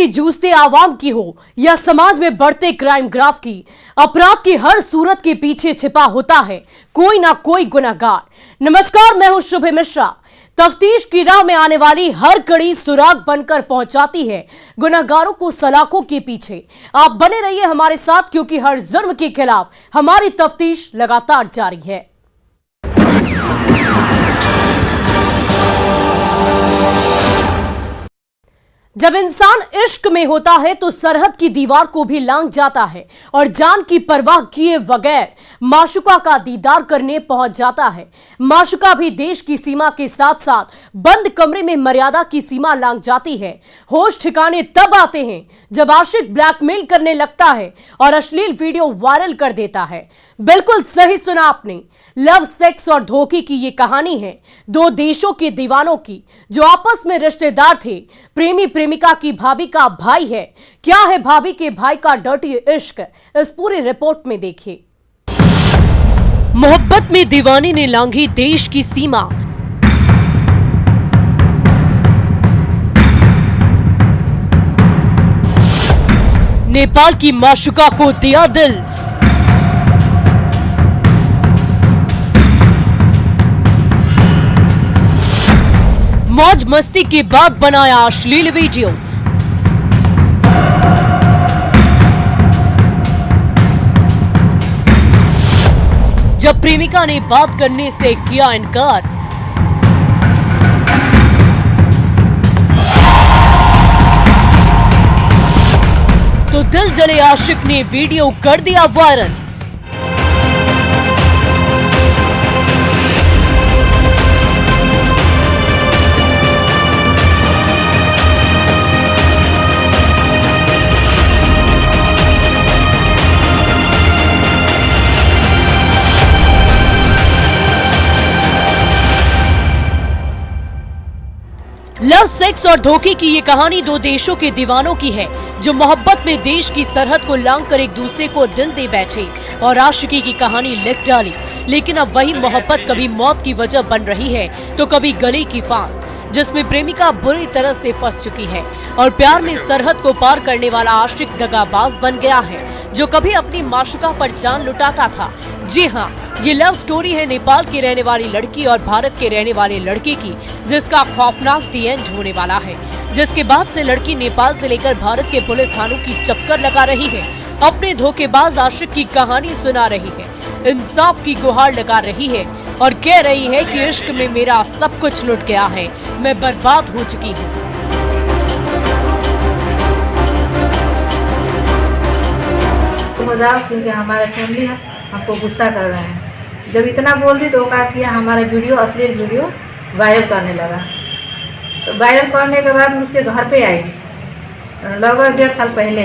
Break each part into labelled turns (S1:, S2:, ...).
S1: जूझते आवाम की हो या समाज में बढ़ते क्राइम ग्राफ की, अपराध की हर सूरत के पीछे छिपा होता है कोई ना कोई गुनहगार। नमस्कार, मैं हूं शुभ मिश्रा। तफ्तीश की राह में आने वाली हर कड़ी सुराग बनकर पहुंचाती है गुनहगारों को सलाखों के पीछे। आप बने रहिए हमारे साथ, क्योंकि हर जुर्म के खिलाफ हमारी तफ्तीश लगातार जारी है। जब इंसान इश्क में होता है तो सरहद की दीवार को भी लांघ जाता है और जान की परवाह किए बगैर माशुका का दीदार करने पहुंच जाता है। माशुका भी देश की सीमा के साथ साथ बंद कमरे में मर्यादा की सीमा लांघ जाती है। होश ठिकाने तब आते हैं जब आशिक ब्लैकमेल करने लगता है और अश्लील वीडियो वायरल कर देता है। बिल्कुल सही सुना आपने, लव, सेक्स और धोखे की ये कहानी है दो देशों के दीवानों की, जो आपस में रिश्तेदार थे। प्रेमी प्रेमिका की भाभी का भाई है। क्या है भाभी के भाई का डर्टी इश्क, इस पूरी रिपोर्ट में देखिए। मोहब्बत में दीवाने ने लांघी देश की सीमा। नेपाल की माशुका को दिया दिल। मौज मस्ती के बाद बनाया अश्लील वीडियो। जब प्रेमिका ने बात करने से किया इनकार, तो दिल जले आशिक ने वीडियो कर दिया वायरल। लव, सेक्स और धोखे की ये कहानी दो देशों के दीवानों की है, जो मोहब्बत में देश की सरहद को लांघकर एक दूसरे को दिल दे बैठे और आशिकी की कहानी लिख डाली। लेकिन अब वही मोहब्बत कभी मौत की वजह बन रही है तो कभी गले की फांस, जिसमें प्रेमिका बुरी तरह से फंस चुकी है और प्यार में सरहद को पार करने वाला आशिक दगाबाज बन गया है, जो कभी अपनी माशुका पर जान लुटाता था। जी हाँ, ये लव स्टोरी है नेपाल की रहने वाली लड़की और भारत के रहने वाले लड़के की, जिसका खौफनाक दी एंड होने वाला है। जिसके बाद से लड़की नेपाल से लेकर भारत के पुलिस थानों की चक्कर लगा रही है, अपने धोखेबाज आशिक की कहानी सुना रही है, इंसाफ की गुहार लगा रही है और कह रही है कि इश्क में मेरा सब कुछ लुट गया है, मैं बर्बाद हो चुकी हूँ।
S2: क्योंकि हमारे फैमिली हमको गुस्सा कर रहे हैं। जब इतना बोल दी तो क्या किया, हमारा वीडियो, अश्लील वीडियो वायरल करने लगा। तो वायरल करने के बाद उसके घर पे आई लगभग 1.5 साल पहले,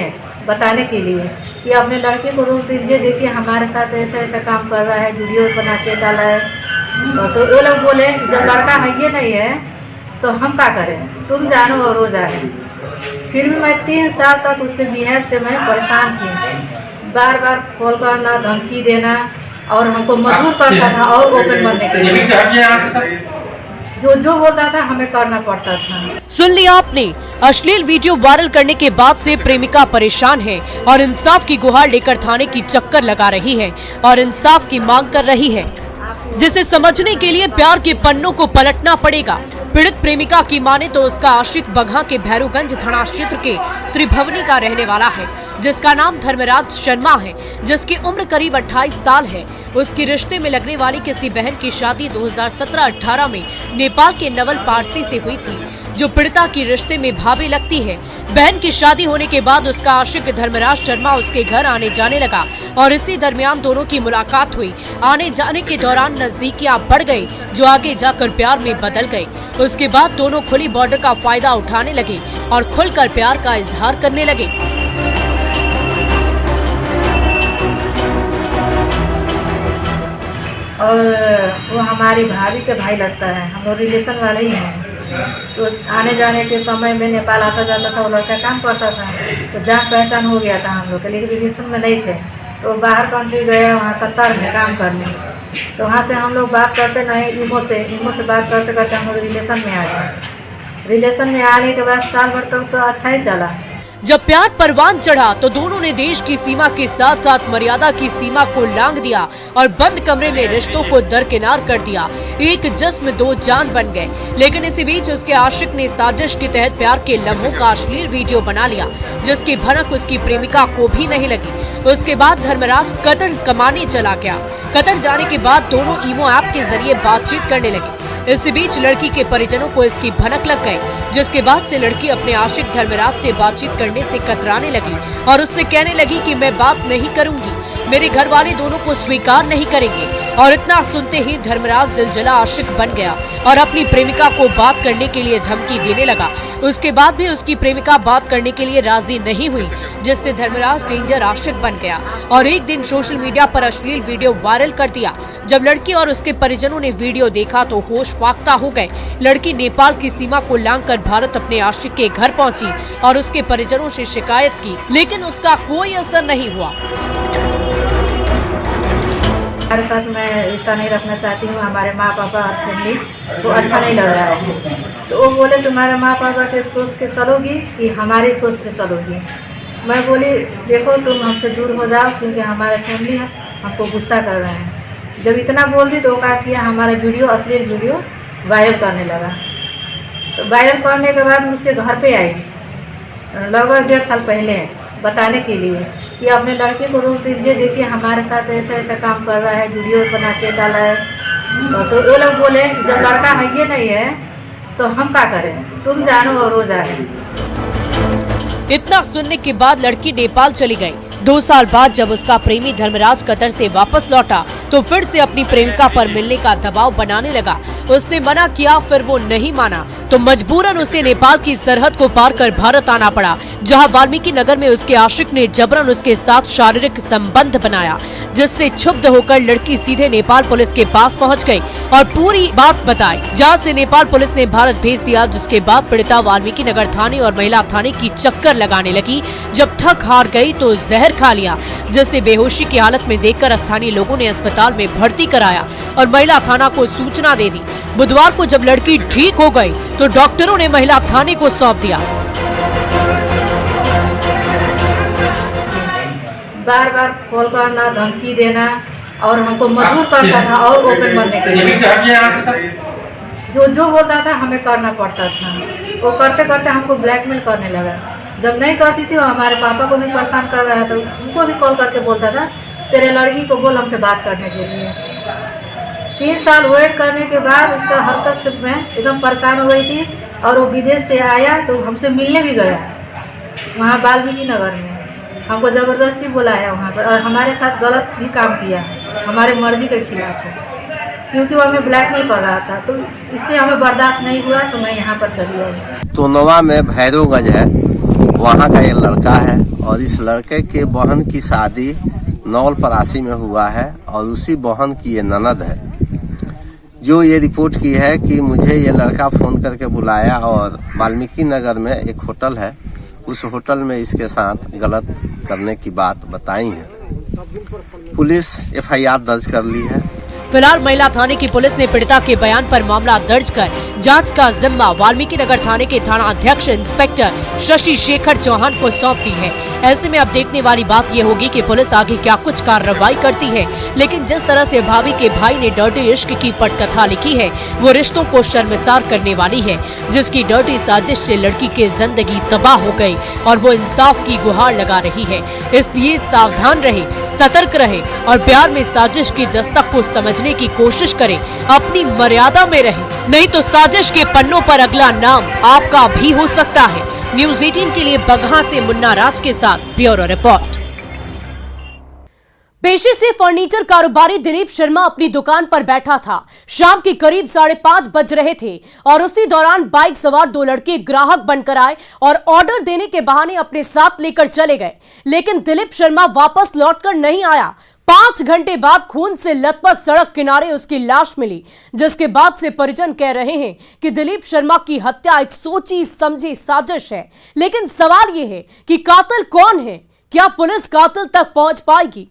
S2: बताने के लिए कि अपने लड़के को रोक दीजिए, देखिए हमारे साथ ऐसा ऐसा काम कर रहा है, वीडियो बना के डाला है। तो ये लोग बोले जब लड़का है ये नहीं है तो हम क्या करें, तुम जानो और वो जाने। फिर भी मैं 3 साल तक उसके बिहेव से मैं परेशान थी। बार बार कॉल करना, धमकी देना और हमको मजबूर करता था और ओपन बनने के लिए। जो बोलता था हमें करना पड़ता था।
S1: सुन लिया आपने, अश्लील वीडियो वायरल करने के बाद से प्रेमिका परेशान है और इंसाफ की गुहार लेकर थाने की चक्कर लगा रही है और इंसाफ की मांग कर रही है, जिसे समझने के लिए प्यार के पन्नों को पलटना पड़ेगा। पीड़ित प्रेमिका की माने तो उसका आशिक बगहा के भैरूगंज थाना क्षेत्र के त्रिभुवनी का रहने वाला है, जिसका नाम धर्मराज शर्मा है, जिसकी उम्र करीब 28 साल है। उसकी रिश्ते में लगने वाली किसी बहन की शादी 2017-18 में नेपाल के नवल पारसी से हुई थी, जो पीड़िता की रिश्ते में भाभी लगती है। बहन की शादी होने के बाद उसका आशिक धर्मराज शर्मा उसके घर आने जाने लगा और इसी दरमियान दोनों की मुलाकात हुई। आने जाने के दौरान नजदीकियां बढ़ गई, जो आगे जाकर प्यार में बदल गई। उसके बाद दोनों खुली बॉर्डर का फायदा उठाने लगे और खुलकर प्यार का इजहार करने लगे।
S2: और वो हमारी भाभी के भाई लगता है, हम लोग रिलेशन वाले ही हैं। तो आने जाने के समय में नेपाल आता जाता था, वो लड़का काम करता था, तो जान पहचान हो गया था हम लोग के, लेकिन रिलेशन में नहीं थे। तो बाहर कंट्री गए, वहाँ कतर में काम करने। तो वहाँ से हम लोग बात करते नहीं, इमो से बात करते करते हम लोग रिलेशन में आ गए। रिलेशन में आने के बाद साल भर तक तो अच्छा ही चला।
S1: जब प्यार परवान चढ़ा तो दोनों ने देश की सीमा के साथ साथ मर्यादा की सीमा को लांघ दिया और बंद कमरे में रिश्तों को दरकिनार कर दिया। एक जिस्म दो जान बन गए। लेकिन इसी बीच उसके आशिक ने साजिश के तहत प्यार के लम्हों का अश्लील वीडियो बना लिया, जिसकी भनक उसकी प्रेमिका को भी नहीं लगी। उसके बाद धर्मराज कतर कमाने चला गया। कतर जाने के बाद दोनों ईमो ऐप के जरिए बातचीत करने लगे। इसी बीच लड़की के परिजनों को इसकी भनक लग गई, जिसके बाद से लड़की अपने आशिक धर्मराज से बातचीत करने से कतराने लगी और उससे कहने लगी कि मैं बात नहीं करूंगी, मेरे घर वाले दोनों को स्वीकार नहीं करेंगे। और इतना सुनते ही धर्मराज दिलजला आशिक बन गया और अपनी प्रेमिका को बात करने के लिए धमकी देने लगा। उसके बाद भी उसकी प्रेमिका बात करने के लिए राजी नहीं हुई, जिससे धर्मराज डेंजर आशिक बन गया और एक दिन सोशल मीडिया पर अश्लील वीडियो वायरल कर दिया। जब लड़की और उसके परिजनों ने वीडियो देखा तो होश फाख्ता हो गए। लड़की नेपाल की सीमा को लांघकर भारत अपने आशिक के घर पहुंची और उसके परिजनों से शिकायत की, लेकिन उसका कोई असर नहीं हुआ।
S2: हमारे साथ मैं रिश्ता नहीं रखना चाहती हूँ, हमारे माँ पापा और फैमिली को अच्छा नहीं लग रहा है। तो वो बोले तुम्हारे माँ पापा से सोच के चलोगी कि हमारी सोच से चलोगी। मैं बोली देखो तुम हमसे दूर हो जाओ, क्योंकि हमारे फैमिली हमको गुस्सा कर रहे हैं। जब इतना बोल दी तो क्या किया, हमारा वीडियो अश्लील वीडियो वायरल करने लगा। तो वायरल करने के बाद उसके घर पे आई लगभग 1.5 साल पहले बताने के लिए कि अपने लड़के को रोक दीजिए, देखिए हमारे साथ ऐसा ऐसा काम कर रहा है, वीडियो बना के डाला है। तो वो लोग बोले जब लड़का है ये नहीं है तो हम क्या करें, तुम जानो और वो जाए।
S1: इतना सुनने के बाद लड़की नेपाल चली गई। 2 साल बाद जब उसका प्रेमी धर्मराज कतर से वापस लौटा तो फिर से अपनी प्रेमिका पर मिलने का दबाव बनाने लगा। उसने मना किया, फिर वो नहीं माना तो मजबूरन उसे नेपाल की सरहद को पार कर भारत आना पड़ा, जहां वाल्मीकि नगर में उसके आशिक ने जबरन उसके साथ शारीरिक संबंध बनाया, जिससे क्षुब्ध होकर लड़की सीधे नेपाल पुलिस के पास पहुंच गई और पूरी बात बताई, जहां से नेपाल पुलिस ने भारत भेज दिया। जिसके बाद पीड़िता वाल्मीकि नगर थाने और महिला थाने की चक्कर लगाने लगी। जब थक हार गई तो जहर खा लिया, जिससे बेहोशी की हालत में देखकर स्थानीय लोगों ने अस्पताल में भर्ती कराया और महिला थाना को सूचना दे दी। बुधवार को जब लड़की ठीक हो गई तो डॉक्टरों ने महिला थाने को सौंप दिया।
S2: बार बार कॉल करना, धमकी देना और हमको मजबूर करता था और ओपन बनने के लिए। जो बोलता था हमें करना पड़ता था। वो करते करते हमको ब्लैकमेल करने लगा। जब नहीं करती थी वो हमारे पापा को भी परेशान कर रहा था, उनको भी कॉल करके बोलता था तेरे लड़की को बोल हमसे बात करने के लिए। 3 साल वेट करने के बाद उसका हरकत से मैं एकदम परेशान हो गई थी और वो विदेश से आया तो हमसे मिलने भी गया वहाँ वाल्मीकि नगर में। हमको ज़बरदस्ती बुलाया वहाँ पर और हमारे साथ गलत भी काम किया, हमारे मर्जी के खिलाफ, क्योंकि वो हमें ब्लैकमेल कर रहा था। तो इससे हमें बर्दाश्त नहीं हुआ तो मैं यहाँ पर चली आई।
S3: तोनवा में भैरवगंज है, वहाँ का ये लड़का है और इस लड़के के बहन की शादी नवलपरासी में हुआ है और उसी बहन की ये ननद है, जो ये रिपोर्ट की है कि मुझे ये लड़का फोन करके बुलाया और वाल्मीकि नगर में एक होटल है, उस होटल में इसके साथ गलत करने की बात बताई है। पुलिस FIR दर्ज कर ली है।
S1: फिलहाल महिला थाने की पुलिस ने पीड़िता के बयान पर मामला दर्ज कर जांच का जिम्मा वाल्मीकि नगर थाने के थाना अध्यक्ष इंस्पेक्टर शशि शेखर चौहान को सौंप दी है। ऐसे में अब देखने वाली बात ये होगी कि पुलिस आगे क्या कुछ कार्रवाई करती है। लेकिन जिस तरह से भाभी के भाई ने डर्टी इश्क की पटकथा लिखी है वो रिश्तों को शर्मसार करने वाली है, जिसकी डर्टी साजिश से लड़की की जिंदगी तबाह हो गई और वो इंसाफ की गुहार लगा रही है। इसलिए सावधान रहे, सतर्क रहे और प्यार में साजिश की दस्तक को समझने की कोशिश करें, अपनी मर्यादा में रहे, नहीं तो साजिश के पन्नों पर अगला नाम आपका भी हो सकता है। न्यूज़ 18 के लिए बगहा से मुन्ना राज के साथ ब्यूरो रिपोर्ट। पेशे से फर्नीचर कारोबारी दिलीप शर्मा अपनी दुकान पर बैठा था। शाम के करीब 5:30 बज रहे थे और उसी दौरान बाइक सवार 2 लड़के ग्राहक बनकर आए और ऑर्डर देने के बहाने अपने साथ लेकर चले गए। लेकिन दिलीप शर्मा वापस लौटकर नहीं आया। 5 घंटे बाद खून से लथपथ सड़क किनारे उसकी लाश मिली, जिसके बाद से परिजन कह रहे हैं कि दिलीप शर्मा की हत्या एक सोची समझी साजिश है। लेकिन सवाल यह है कि कातिल कौन है? क्या पुलिस कातिल तक पहुंच पाएगी?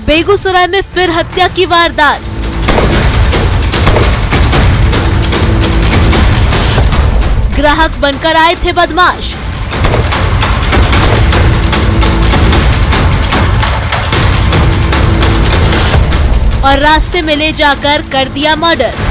S4: बेगूसराय में फिर हत्या की वारदात। ग्राहक बनकर आए थे बदमाश। और रास्ते में ले जाकर कर दिया मर्डर।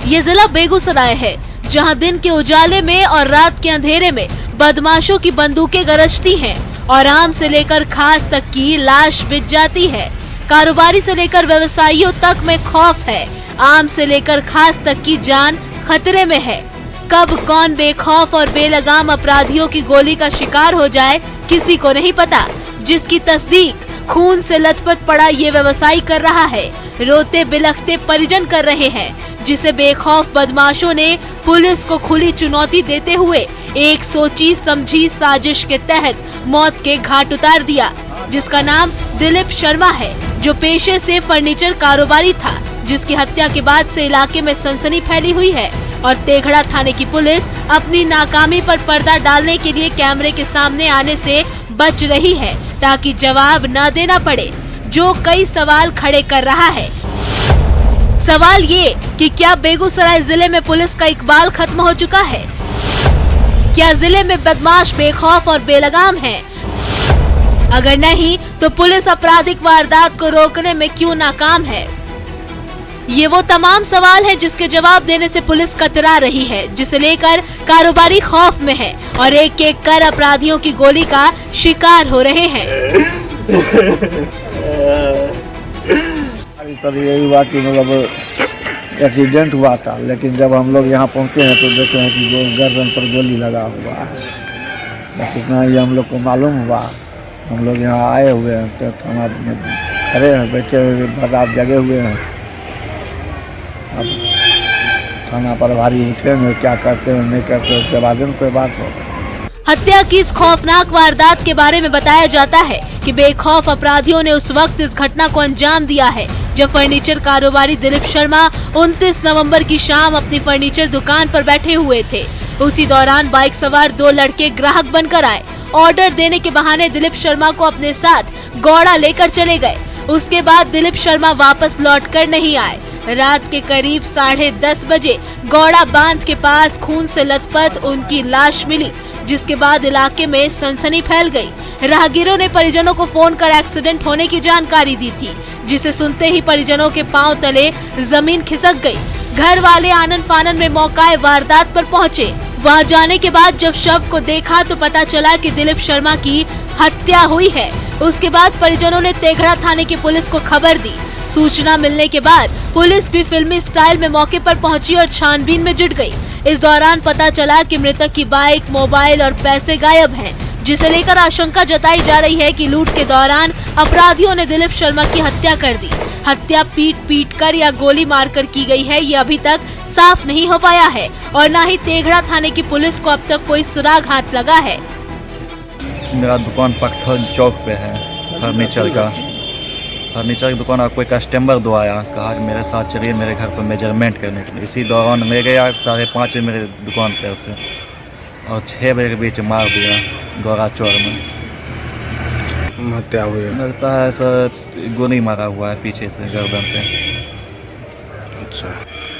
S4: ये जिला बेगूसराय है, जहां दिन के उजाले में और रात के अंधेरे में बदमाशों की बंदूकें गरजती हैं और आम से लेकर खास तक की लाश बिछ जाती है। कारोबारी से लेकर व्यवसायियों तक में खौफ है। आम से लेकर खास तक की जान खतरे में है। कब कौन बेखौफ और बेलगाम अपराधियों की गोली का शिकार हो जाए किसी को नहीं पता। जिसकी तस्दीक खून से लथपथ पड़ा ये व्यवसायी कर रहा है, रोते बिलखते परिजन कर रहे हैं, जिसे बेखौफ बदमाशों ने पुलिस को खुली चुनौती देते हुए एक सोची समझी साजिश के तहत मौत के घाट उतार दिया। जिसका नाम दिलीप शर्मा है, जो पेशे से फर्नीचर कारोबारी था, जिसकी हत्या के बाद से इलाके में सनसनी फैली हुई है और तेघड़ा थाने की पुलिस अपनी नाकामी पर पर्दा डालने के लिए कैमरे के सामने आने से बच रही है, ताकि जवाब न देना पड़े, जो कई सवाल खड़े कर रहा है। सवाल ये कि क्या बेगूसराय जिले में पुलिस का इकबाल खत्म हो चुका है? क्या जिले में बदमाश बेखौफ और बेलगाम हैं? अगर नहीं तो पुलिस आपराधिक वारदात को रोकने में क्यों नाकाम है? ये वो तमाम सवाल है जिसके जवाब देने से पुलिस कतरा रही है, जिसे लेकर कारोबारी खौफ में है और एक एक कर अपराधियों की गोली का शिकार हो रहे हैं।
S5: सर यही हुआ कि मतलब एक्सीडेंट हुआ था, लेकिन जब हम लोग यहाँ पहुँचे हैं तो देखे हैं कि गर्दन पर गोली लगा हुआ है। बस इतना ही हम लोग को मालूम हुआ। हम लोग यहाँ आए हुए हैं तो थाना में खड़े हैं, बैठे हुए बारात जगे हुए हैं। अब थाना प्रभारी उठेंगे, क्या करते हैं नहीं करते उसके बाद में कोई बात हो।
S4: हत्या की इस खौफनाक वारदात के बारे में बताया जाता है कि बेखौफ अपराधियों ने उस वक्त इस घटना को अंजाम दिया है जब फर्नीचर कारोबारी दिलीप शर्मा 29 नवंबर की शाम अपनी फर्नीचर दुकान पर बैठे हुए थे। उसी दौरान बाइक सवार दो लड़के ग्राहक बनकर आए। ऑर्डर देने के बहाने दिलीप शर्मा को अपने साथ गौड़ा लेकर चले गए। उसके बाद दिलीप शर्मा वापस लौटकर नहीं आए। रात के करीब 10:30 बजे गौड़ा बांध के पास खून से लथपथ उनकी लाश मिली, जिसके बाद इलाके में सनसनी फैल गई। राहगीरों ने परिजनों को फोन कर एक्सीडेंट होने की जानकारी दी थी, जिसे सुनते ही परिजनों के पांव तले जमीन खिसक गई। घर वाले आनन फानन में मौकाए वारदात पर पहुंचे। वहां जाने के बाद जब शव को देखा तो पता चला कि दिलीप शर्मा की हत्या हुई है। उसके बाद परिजनों ने तेघड़ा थाने की पुलिस को खबर दी। सूचना मिलने के बाद पुलिस भी फिल्मी स्टाइल में मौके पर पहुंची और छानबीन में जुट गई। इस दौरान पता चला कि मृतक की बाइक, मोबाइल और पैसे गायब हैं, जिसे लेकर आशंका जताई जा रही है कि लूट के दौरान अपराधियों ने दिलीप शर्मा की हत्या कर दी। हत्या पीट कर या गोली मारकर की गई है, ये अभी तक साफ नहीं हो पाया है और न ही तेघड़ा थाने की पुलिस को अब तक कोई सुराग हाथ लगा है।
S6: मेरा दुकान पट्टन चौक पे है, फर्नीचर की दुकान। और कोई कस्टमर दो आया, कहा कि मेरे साथ चलिए मेरे घर पर मेजरमेंट करने के लिए। इसी दौरान मैं गया 5:30 बजे मेरे दुकान पर से और 6 बजे के बीच मार दिया गौरा चौर में।
S5: हत्या हुई
S6: लगता है सर गोली मारा हुआ है पीछे से गर्दन पे।
S5: अच्छा,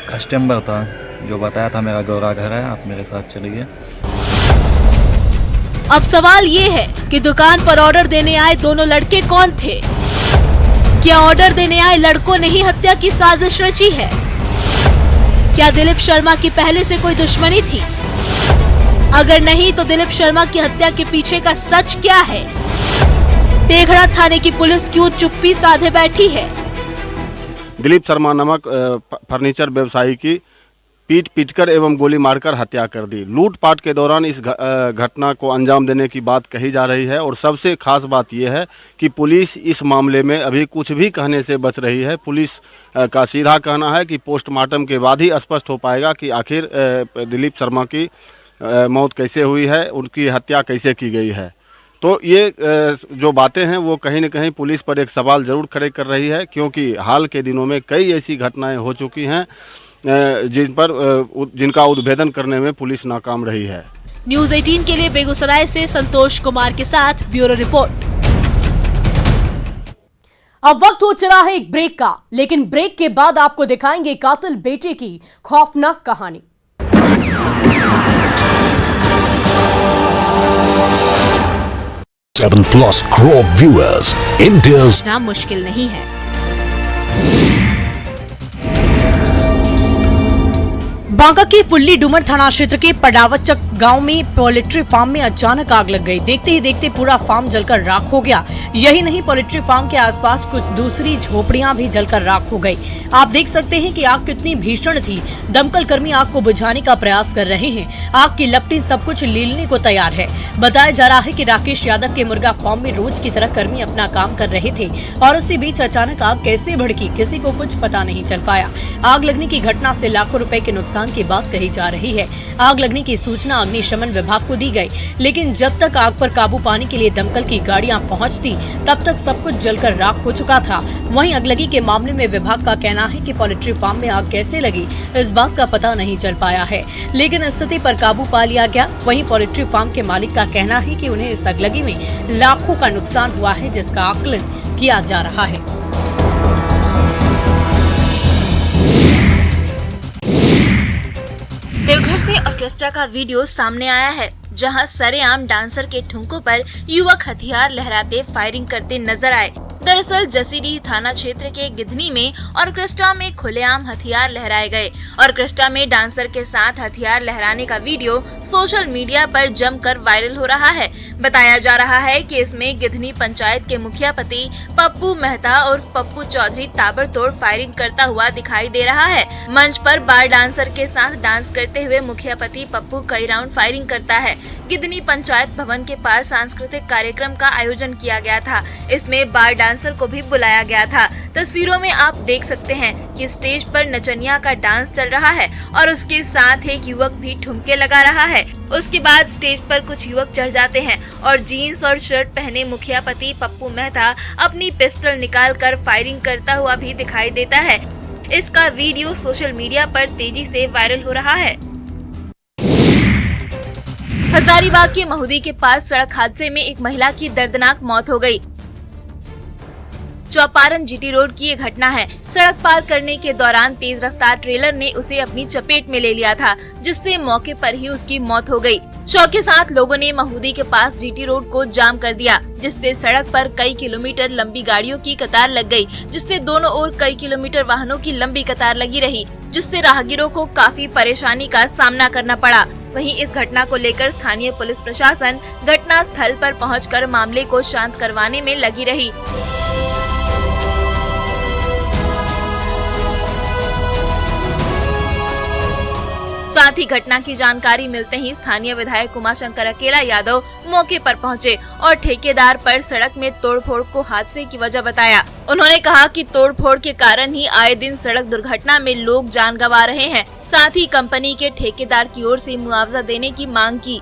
S6: कस्टमर था जो बताया था मेरा गौरा घर है, आप मेरे साथ चलिए।
S4: अब सवाल ये है कि दुकान पर ऑर्डर देने आए दोनों लड़के कौन थे? क्या ऑर्डर देने आए लड़कों ने ही हत्या की साजिश रची है? क्या दिलीप शर्मा की पहले से कोई दुश्मनी थी? अगर नहीं तो दिलीप शर्मा की हत्या के पीछे का सच क्या है? तेघड़ा थाने की पुलिस क्यों चुप्पी साधे बैठी है?
S7: दिलीप शर्मा नामक फर्नीचर व्यवसायी की पीटकर एवं गोली मारकर हत्या कर दी। लूटपाट के दौरान इस घटना को अंजाम देने की बात कही जा रही है और सबसे खास बात यह है कि पुलिस इस मामले में अभी कुछ भी कहने से बच रही है। पुलिस का सीधा कहना है कि पोस्टमार्टम के बाद ही स्पष्ट हो पाएगा कि आखिर दिलीप शर्मा की मौत कैसे हुई है, उनकी हत्या कैसे की गई है। तो ये जो बातें हैं वो कहीं न कहीं पुलिस पर एक सवाल जरूर खड़े कर रही है, क्योंकि हाल के दिनों में कई ऐसी घटनाएं हो चुकी हैं जिनका उद्भेदन करने में पुलिस नाकाम रही है।
S4: न्यूज 18 के लिए बेगूसराय से संतोष कुमार के साथ ब्यूरो रिपोर्ट।
S1: अब वक्त हो चला है एक ब्रेक का, लेकिन ब्रेक के बाद आपको दिखाएंगे कातिल बेटे की खौफनाक कहानी।
S8: 7+ crore viewers, India's
S4: ना मुश्किल नहीं है।
S1: बांका के फुल्ली डुमर थाना क्षेत्र के पडावचक गांव में पोल्ट्री फार्म में अचानक आग लग गई। देखते ही देखते पूरा फार्म जलकर राख हो गया। यही नहीं, पोल्ट्री फार्म के आसपास कुछ दूसरी झोपड़ियां भी जलकर राख हो गई। आप देख सकते हैं कि आग कितनी भीषण थी। दमकल कर्मी आग को बुझाने का प्रयास कर रहे हैं। आग की लपटें सब कुछ लीलने को तैयार है। बताया जा रहा है कि राकेश यादव के मुर्गा फार्म में रोज की तरह कर्मी अपना काम कर रहे थे और उसी बीच अचानक आग कैसे भड़की, किसी को कुछ पता नहीं चल पाया। आग लगने की घटना से लाखों रुपए के नुकसान की बात कही जा रही है। आग लगने की सूचना अग्निशमन विभाग को दी गई, लेकिन जब तक आग पर काबू पाने के लिए दमकल की गाड़ियां पहुंचती, तब तक सब कुछ जलकर राख हो चुका था। वहीं अगलगी के मामले में विभाग का कहना है कि पोल्ट्री फार्म में आग कैसे लगी, इस बात का पता नहीं चल पाया है, लेकिन स्थिति पर काबू पा लिया गया। वहीं पोल्ट्री फार्म के मालिक का कहना है कि उन्हें इस अगलगी में लाखों का नुकसान हुआ है, जिसका आकलन किया जा रहा है।
S4: देवघर से ऑर्केस्ट्रा का वीडियो सामने आया है, जहां सरेआम डांसर के ठुमकों पर युवक हथियार लहराते फायरिंग करते नजर आए। दरअसल जसीडीह थाना क्षेत्र के गिधनी में ऑर्केस्ट्रा में खुलेआम हथियार लहराए गए। ऑर्केस्ट्रा में डांसर के साथ हथियार लहराने का वीडियो सोशल मीडिया पर जमकर वायरल हो रहा है। बताया जा रहा है कि इसमें गिधनी पंचायत के मुखिया पति पप्पू मेहता और पप्पू चौधरी ताबड़तोड़ फायरिंग करता हुआ दिखाई दे रहा है। मंच पर बार डांसर के साथ डांस करते हुए मुखिया पति पप्पू कई राउंड फायरिंग करता है। गिधनी पंचायत भवन के पास सांस्कृतिक कार्यक्रम का आयोजन किया गया था। इसमें बार डांसर को भी बुलाया गया था। तस्वीरों में आप देख सकते हैं कि स्टेज पर नचनिया का डांस चल रहा है और उसके साथ एक युवक भी ठुमके लगा रहा है। उसके बाद स्टेज पर कुछ युवक चढ़ जाते हैं और जीन्स और शर्ट पहने मुखिया पति पप्पू मेहता अपनी पिस्टल निकालकर फायरिंग करता हुआ भी दिखाई देता है। इसका वीडियो सोशल मीडिया पर तेजी से वायरल हो रहा है। हजारीबाग के महुदी के पास सड़क हादसे में एक महिला की दर्दनाक मौत हो गई। चौपारण जीटी रोड की ये घटना है। सड़क पार करने के दौरान तेज रफ्तार ट्रेलर ने उसे अपनी चपेट में ले लिया था, जिससे मौके पर ही उसकी मौत हो गई। शौक के साथ लोगों ने महुदी के पास जीटी रोड को जाम कर दिया, जिससे सड़क पर कई किलोमीटर लंबी गाड़ियों की कतार लग गई, जिससे दोनों ओर कई किलोमीटर वाहनों की लंबी कतार लगी रही, जिससे राहगीरों को काफी परेशानी का सामना करना पड़ा। वहीं इस घटना को लेकर स्थानीय पुलिस प्रशासन घटना स्थल पर पहुंचकर मामले को शांत करवाने में लगी रही। साथ ही घटना की जानकारी मिलते ही स्थानीय विधायक उमाशंकर अकेला यादव मौके पर पहुंचे और ठेकेदार पर सड़क में तोड़फोड़ को हादसे की वजह बताया। उन्होंने कहा कि तोड़फोड़ के कारण ही आए दिन सड़क दुर्घटना में लोग जान गंवा रहे हैं। साथ ही कंपनी के ठेकेदार की ओर से मुआवजा देने की मांग की।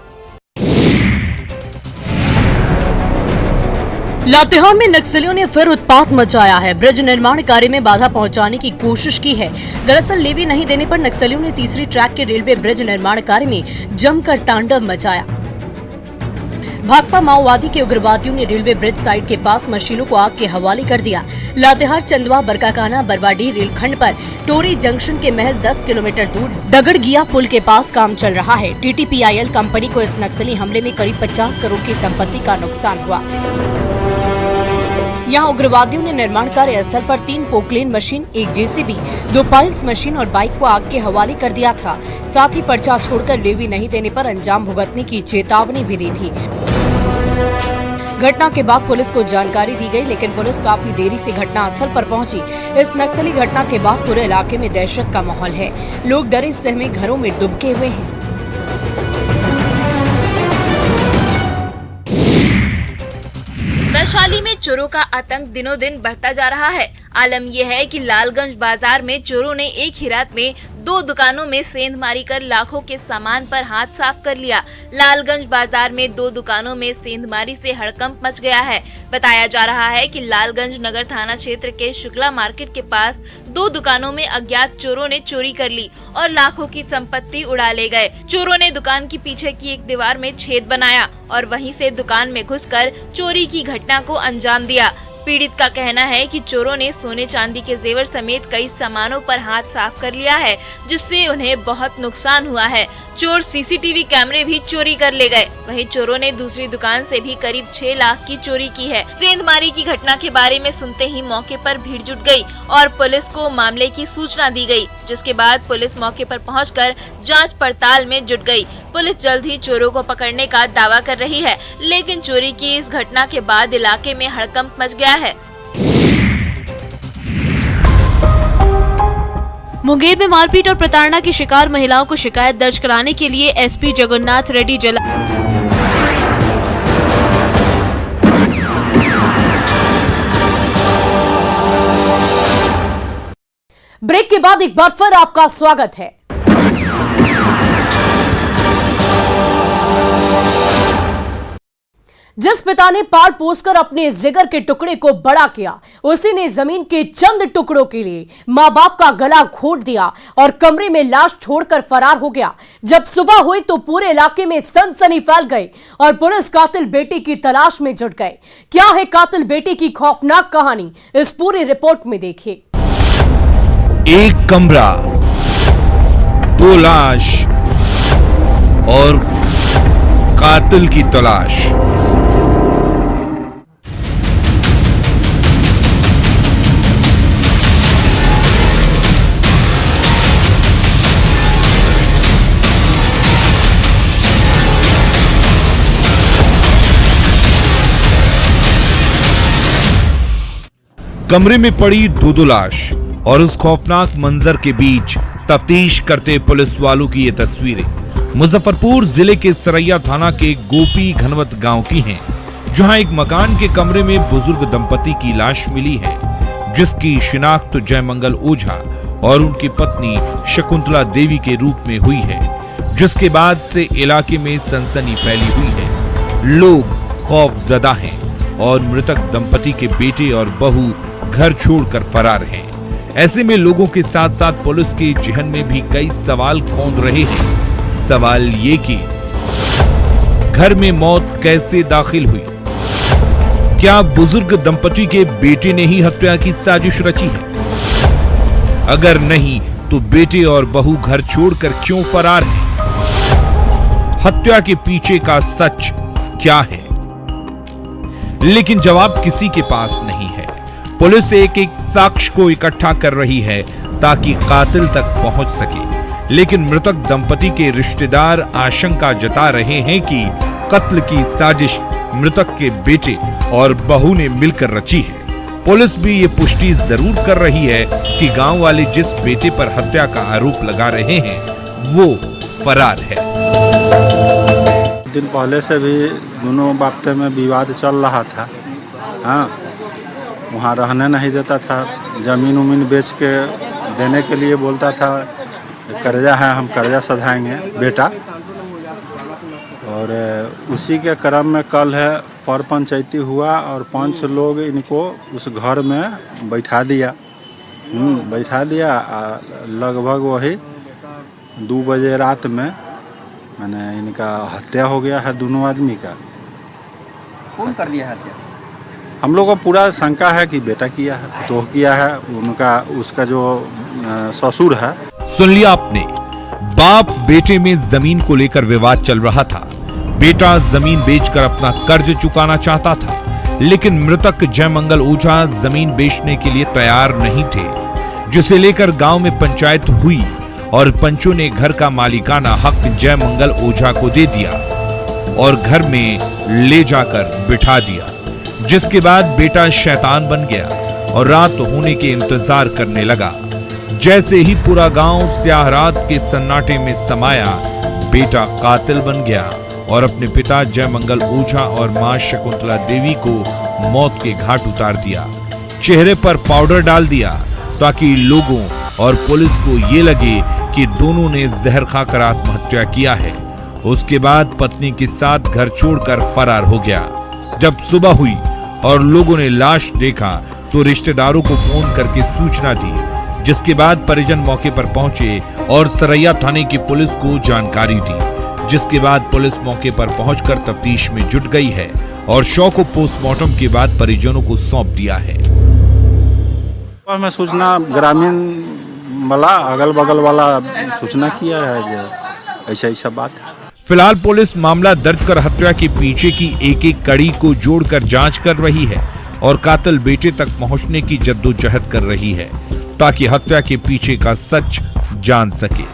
S1: लातेहार में नक्सलियों ने फिर उत्पात मचाया है। ब्रिज निर्माण कार्य में बाधा पहुंचाने की कोशिश की है। दरअसल लेवी नहीं देने पर नक्सलियों ने तीसरी ट्रैक के रेलवे ब्रिज निर्माण कार्य में जमकर तांडव मचाया। भाकपा माओवादी के उग्रवादियों ने रेलवे ब्रिज साइड के पास मशीनों को आग के हवाले कर दिया। लातेहार चंदवा बरकाकाना बरवाडी रेलखंड पर टोरी जंक्शन के महज 10 किलोमीटर दूर डगड़गिया पुल के पास काम चल रहा है। TTPIL कंपनी को इस नक्सली हमले में करीब 50 करोड़ की संपत्ति का नुकसान हुआ। यहाँ उग्रवादियों ने निर्माण कार्य स्थल पर 3 Poclain machine, 1 JCB, 2 piles machine और बाइक को आग के हवाले कर दिया था। साथ ही पर्चा छोड़कर लेवी नहीं देने पर अंजाम भुगतने की चेतावनी भी दी थी। घटना के बाद पुलिस को जानकारी दी गई, लेकिन पुलिस काफी देरी से घटना स्थल पर पहुंची। इस नक्सली घटना के बाद पूरे इलाके में दहशत का माहौल है। लोग डरे सहमे घरों में दुबके हुए हैं।
S4: वैशाली में चोरों का आतंक दिनों दिन बढ़ता जा रहा है। आलम यह है कि लालगंज बाजार में चोरों ने एक ही रात में 2 दुकानों में सेंधमारी कर लाखों के सामान पर हाथ साफ कर लिया। लालगंज बाजार में 2 दुकानों में सेंधमारी से हड़कंप मच गया है। बताया जा रहा है कि लालगंज नगर थाना क्षेत्र के शुक्ला मार्केट के पास 2 दुकानों में अज्ञात चोरों ने चोरी कर ली और लाखों की संपत्ति उड़ा ले गए। चोरों ने दुकान के पीछे की एक दीवार में छेद बनाया और वहीं से दुकान में घुसकर चोरी की घटना को अंजाम दिया। पीड़ित का कहना है कि चोरों ने सोने चांदी के जेवर समेत कई सामानों पर हाथ साफ कर लिया है, जिससे उन्हें बहुत नुकसान हुआ है। चोर सीसीटीवी कैमरे भी चोरी कर ले गए। वहीं चोरों ने दूसरी दुकान से भी करीब 6 लाख की चोरी की है। सेंधमारी की घटना के बारे में सुनते ही मौके पर भीड़ जुट गई और पुलिस को मामले की सूचना दी गई, जिसके बाद पुलिस मौके पर पहुंचकर जांच पड़ताल में जुट गई। पुलिस जल्द ही चोरों को पकड़ने का दावा कर रही है, लेकिन चोरी की इस घटना के बाद इलाके में हड़कंप मच गया है। मुंगेर में मारपीट और प्रताड़ना की शिकार महिलाओं को शिकायत दर्ज कराने के लिए एसपी जगन्नाथ रेड्डी
S1: ब्रेक के बाद एक बार फिर आपका स्वागत है। जिस पिता ने पाल पोसकर अपने जिगर के टुकड़े को बड़ा किया, उसी ने जमीन के चंद टुकड़ों के लिए मां बाप का गला घोट दिया और कमरे में लाश छोड़कर फरार हो गया। जब सुबह हुई तो पूरे इलाके में सनसनी फैल गई और पुलिस कातिल बेटे की तलाश में जुट गए। क्या है कातिल बेटे की खौफनाक कहानी, इस पूरी रिपोर्ट में देखिए।
S9: एक कमरा, 2 लाश और कातिल की तलाश। कमरे में पड़ी 2 लाश और उस खौफनाक मंजर के बीच तफ्तीश करते पुलिस वालों की ये तस्वीरें मुजफ्फरपुर जिले के सरैया थाना के गोपी घनवत गांव की हैं, जहां एक मकान के कमरे में बुजुर्ग दंपति की लाश मिली है, जिसकी शिनाख्त जयमंगल ओझा और उनकी पत्नी शकुंतला देवी के रूप में हुई है, जिसके बाद से इलाके में सनसनी फैली हुई है। लोग खौफजदा हैं और मृतक दंपति के बेटे और बहू घर छोड़कर फरार हैं। ऐसे में लोगों के साथ साथ पुलिस के जहन में भी कई सवाल कौंध रहे हैं। सवाल ये कि घर में मौत कैसे दाखिल हुई? क्या बुजुर्ग दंपति के बेटे ने ही हत्या की साजिश रची है? अगर नहीं तो बेटे और बहू घर छोड़कर क्यों फरार हैं? हत्या के पीछे का सच क्या है? लेकिन जवाब किसी के पास नहीं है। पुलिस एक एक साक्ष्य को इकट्ठा कर रही है ताकि कातिल तक पहुंच सके, लेकिन मृतक दंपति के रिश्तेदार आशंका जता रहे हैं कि कत्ल की साजिश मृतक के बेटे और बहू ने मिलकर रची है। पुलिस भी ये पुष्टि जरूर कर रही है कि गांव वाले जिस बेटे पर हत्या का आरोप लगा रहे हैं वो फरार है।
S10: दिन पहले से भी दोनों बाबते में विवाद चल रहा था। हाँ, वहाँ रहने नहीं देता था, जमीन उमीन बेच के देने के लिए बोलता था, कर्जा है हम कर्जा सधाएंगे बेटा। और उसी के क्रम में कल है पर पंचायती हुआ और 5 लोग इनको उस घर में बैठा दिया। लगभग वही 2 बजे रात में मैंने इनका हत्या हो गया है दोनों आदमी का।
S11: कौन कर दिया हत्या?
S10: हम लोग को पूरा शंका है कि बेटा किया है, तो किया है उनका, उसका जो ससुर है।
S9: सुन लिया आपने, बाप बेटे में जमीन को लेकर विवाद चल रहा था। बेटा जमीन बेचकर अपना कर्ज चुकाना चाहता था, लेकिन मृतक जयमंगल ओझा जमीन बेचने के लिए तैयार नहीं थे, जिसे लेकर गांव में पंचायत हुई और पंचों ने घर का मालिकाना हक जयमंगल ओझा को दे दिया और घर में ले जाकर बिठा दिया, जिसके बाद बेटा शैतान बन गया और रात होने के इंतजार करने लगा। जैसे ही पूरा गांव स्याह रात के सन्नाटे में समाया, बेटा कातिल बन गया और अपने पिता जयमंगल ओझा और मां शकुंतला देवी को मौत के घाट उतार दिया। चेहरे पर पाउडर डाल दिया ताकि लोगों और पुलिस को ये लगे कि दोनों ने जहर खाकर आत्महत्या किया है। उसके बाद पत्नी के साथ घर छोड़कर फरार हो गया। जब सुबह हुई और लोगों ने लाश देखा तो रिश्तेदारों को फोन करके सूचना दी, जिसके बाद परिजन मौके पर पहुंचे और सरैया थाने की पुलिस को जानकारी दी, जिसके बाद पुलिस मौके पर पहुंचकर तफ्तीश में जुट गई है और शव को पोस्टमार्टम के बाद परिजनों को सौंप दिया है।
S10: में सूचना ग्रामीण वाला अगल बगल वाला सूचना किया है जो ऐसा बात है।
S9: फिलहाल पुलिस मामला दर्ज कर हत्या के पीछे की एक एक कड़ी को जोड़कर जांच कर रही है और कातिल बेटे तक पहुंचने की जद्दोजहद कर रही है ताकि हत्या के पीछे का सच जान सके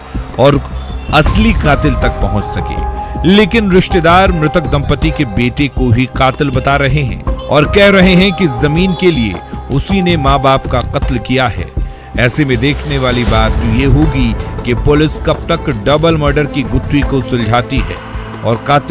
S9: और असली कातिल तक पहुंच सके। लेकिन रिश्तेदार मृतक दंपति के बेटे को ही कातिल बता रहे हैं और कह रहे हैं कि जमीन के लिए उसी ने माँ बाप का कत्ल किया है। ऐसे में देखने वाली बात ये होगी कि पुलिस कब तक डबल मर्डर की गुत्थी को सुलझाती है और कातिल